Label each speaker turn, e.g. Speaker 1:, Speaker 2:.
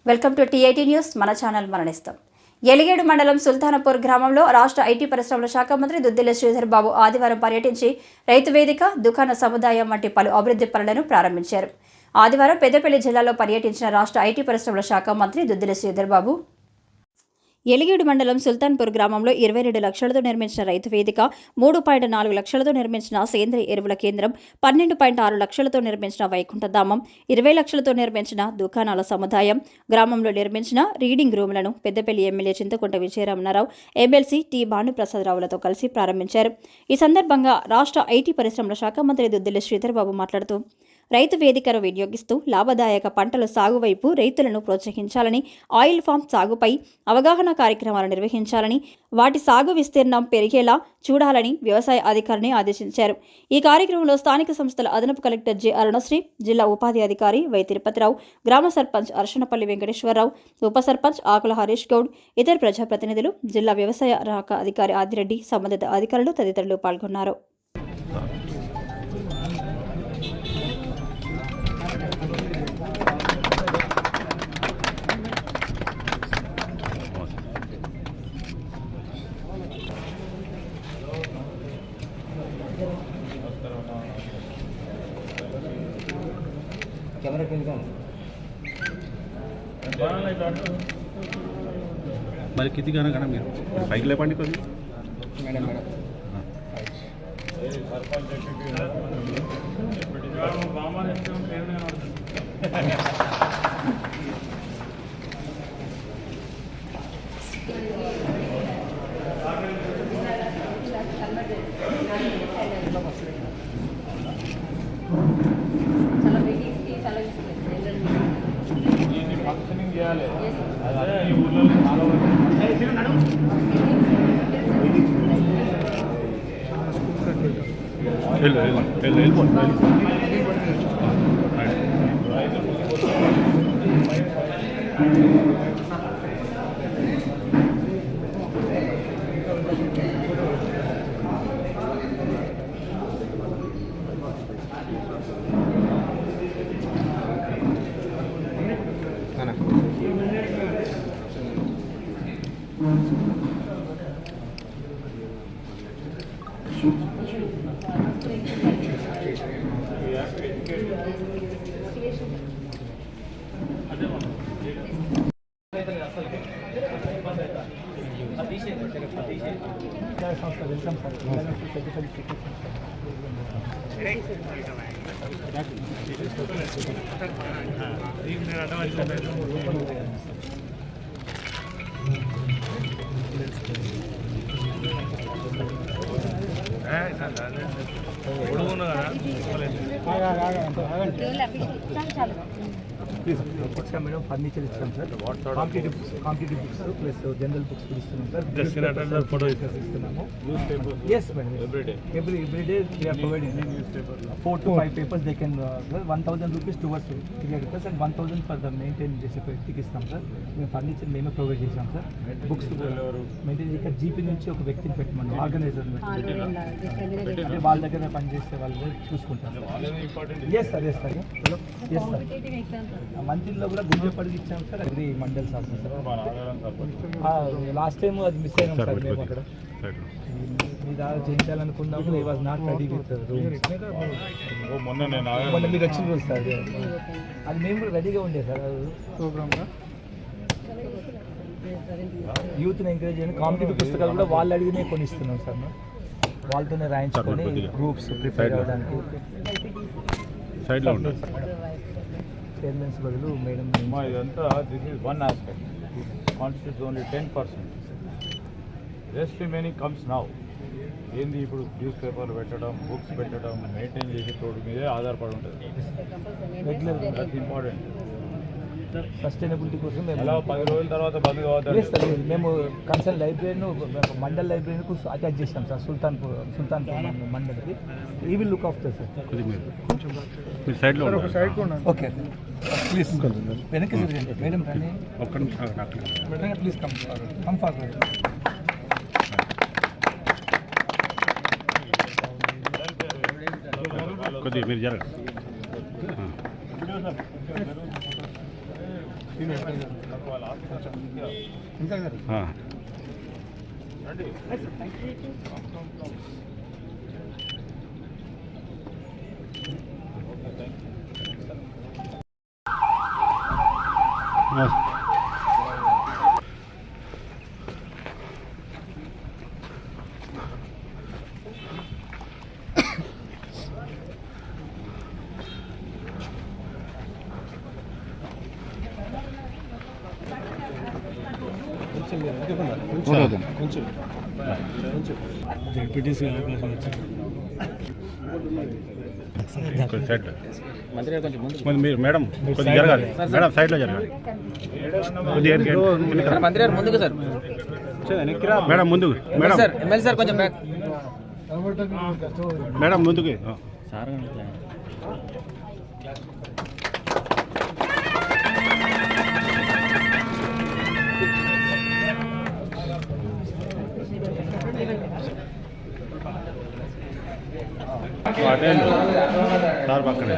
Speaker 1: Welcome to టీ80 news. మన channel మరణిస్తాం. ఎలిగేడు మండలం సుల్తానపూర్ గ్రామంలో రాష్ట్ర ఐటీ పరిశ్రమల శాఖ మంత్రి దుద్దిల శ్రీధర్ బాబు ఆదివారం పర్యటించి రైతు వేదిక, దుకాణ సముదాయం వంటి పలు అభివృద్ధి పనులను ప్రారంభించారు. ఆదివారం పెద్దపల్లి జిల్లాలో పర్యటించిన రాష్ట్ర ఐటీ పరిశ్రమల శాఖ మంత్రి దుద్దిల శ్రీధర్ బాబు ఎలిగేడు మండలం సుల్తాన్పూర్ గ్రామంలో 22 లక్షలతో నిర్మించిన రైతు వేదిక, 3.4 లక్షలతో నిర్మించిన సేంద్రియ ఎరువుల కేంద్రం, 12.6 లక్షలతో నిర్మించిన వైకుంఠధామం, 20 లక్షలతో నిర్మించిన దుకాణాల సముదాయం, గ్రామంలో నిర్మించిన రీడింగ్ రూమ్లను Peddapalli MLA Chinthakunta Vijaya Ramana Rao, MLC T భానుప్రసాదరావులతో కలిసి ప్రారంభించారు. ఈ సందర్భంగా రాష్ట్ర ఐటీ పరిశ్రమల శాఖ మంత్రి దుద్దిల శ్రీధర్ బాబు మాట్లాడుతూ రైతు వేదికను వినియోగిస్తూ లాభదాయక పంటల సాగు వైపు రైతులను ప్రోత్సహించాలని, ఆయిల్ ఫామ్ సాగుపై అవగాహన కార్యక్రమాలు నిర్వహించాలని, వాటి సాగు విస్తీర్ణం పెరిగేలా చూడాలని వ్యవసాయ అధికారిని ఆదేశించారు. ఈ కార్యక్రమంలో స్థానిక సంస్థల అదనపు కలెక్టర్ జె అరుణశ్రీ, జిల్లా ఉపాధి అధికారి వై తిరుపతిరావు, గ్రామ సర్పంచ్ అర్షణపల్లి వెంకటేశ్వరరావు, ఉప సర్పంచ్ ఆకుల హరీష్ గౌడ్, ఇతర ప్రజాప్రతినిధులు, జిల్లా వ్యవసాయ శాఖ అధికారి ఆదిరెడ్డి, సంబంధిత అధికారులు తదితరులు పాల్గొన్నారు.
Speaker 2: कैमरा
Speaker 3: మరి किती गाणं गाणं మీరు బైక్ లేపండి కొద్ది
Speaker 2: మేడం మేడం ఫంక్షనింగ్ చేయాలి. అదే ఈ ఊర్లో చాలా మేడం ఫర్నిచర్ ఇస్తాం sir. Competitive books plus general books కూడా ఇస్తున్నాం సార్. ఫోటో ఇస్తున్నాము. Yes madam, everyday we are providing 4 to 5 papers. They can 1,000 rupees towards creators and 1,000 for the maintain చేసే వ్యక్తికి ఇస్తాం సార్. మేము ఫర్నిచర్ మేమే ప్రొవైడ్ చేసాం సార్. బుక్స్ మెయింటైన్ ఇక్కడ జీపీ నుంచి ఒక వ్యక్తిని పెట్టమని ఆర్గనైజర్ అంటే వాళ్ళ దగ్గర పనిచేసే వాళ్ళు చూసుకుంటాం. Yes sir, yes sir, yes sir. మంత్రిలో కూడా గుండెపడికి ఇచ్చాం సార్. అది మండల్ సార్ లాస్ట్ టైం అది మిస్ అయినాం సార్. మేము అక్కడ మీద చేయించాలనుకున్నాము. ఈ వాజ్ నాట్ రెడీ విత్ మొన్న మీరు వచ్చిన రోజు సార్. అది మేము కూడా రెడీగా ఉండే సార్ ప్రోగ్రామ్గా. యూత్ని ఎంకరేజ్ చేయడానికి కాంపిటేటివ్ పుస్తకాలు కూడా వాళ్ళు అడిగినే కొని ఇస్తున్నాం సార్. వాళ్ళతోనే రాయించుకొని గ్రూప్స్ ప్రిపేర్ అవ్వడానికి చైర్మన్స్ బదులు మేడం ఇదంతా. This is one aspect. Constitutes only 10%. Rest remaining comes now. ఏంది ఇప్పుడు న్యూస్ పేపర్లు పెట్టడం, బుక్స్ పెట్టడం, మెయింటైన్ చేసే తోడు మీదే ఆధారపడి ఉంటుంది. Regular that's important. సస్టైనబిలిటీ కోసం మేము 10 రోజుల తర్వాత బంద్ కావద్దు. మేము కన్సర్న్ లైబ్రరీను మండల్ లైబ్రరీకు అటాచ్ చేస్తాం సార్. సుల్తాన్పూర్ మండల్కి. ఈ will look after sir. Okay please వెనక్కి చూడండి మేడం. కానీ ఒక్క నిమిషం ప్లీజ్ కమ్ ఫార్వర్డ్. కొద్దిగా మీరు జరగండి. జెడ్పీటీసీ అవకాశం వచ్చింది.
Speaker 3: మీరు మేడం కొద్దిగా జరగాలి మేడం సైడ్లో జరగాలి కొద్దిగా
Speaker 4: మంత్రి గారు ముందుకు సార్.
Speaker 3: మేడం ముందుకు మేడం
Speaker 4: సార్ ఎమ్మెల్యే సార్ కొంచెం బ్యాక్.
Speaker 3: మేడం ముందుకు సార్ పక్కనే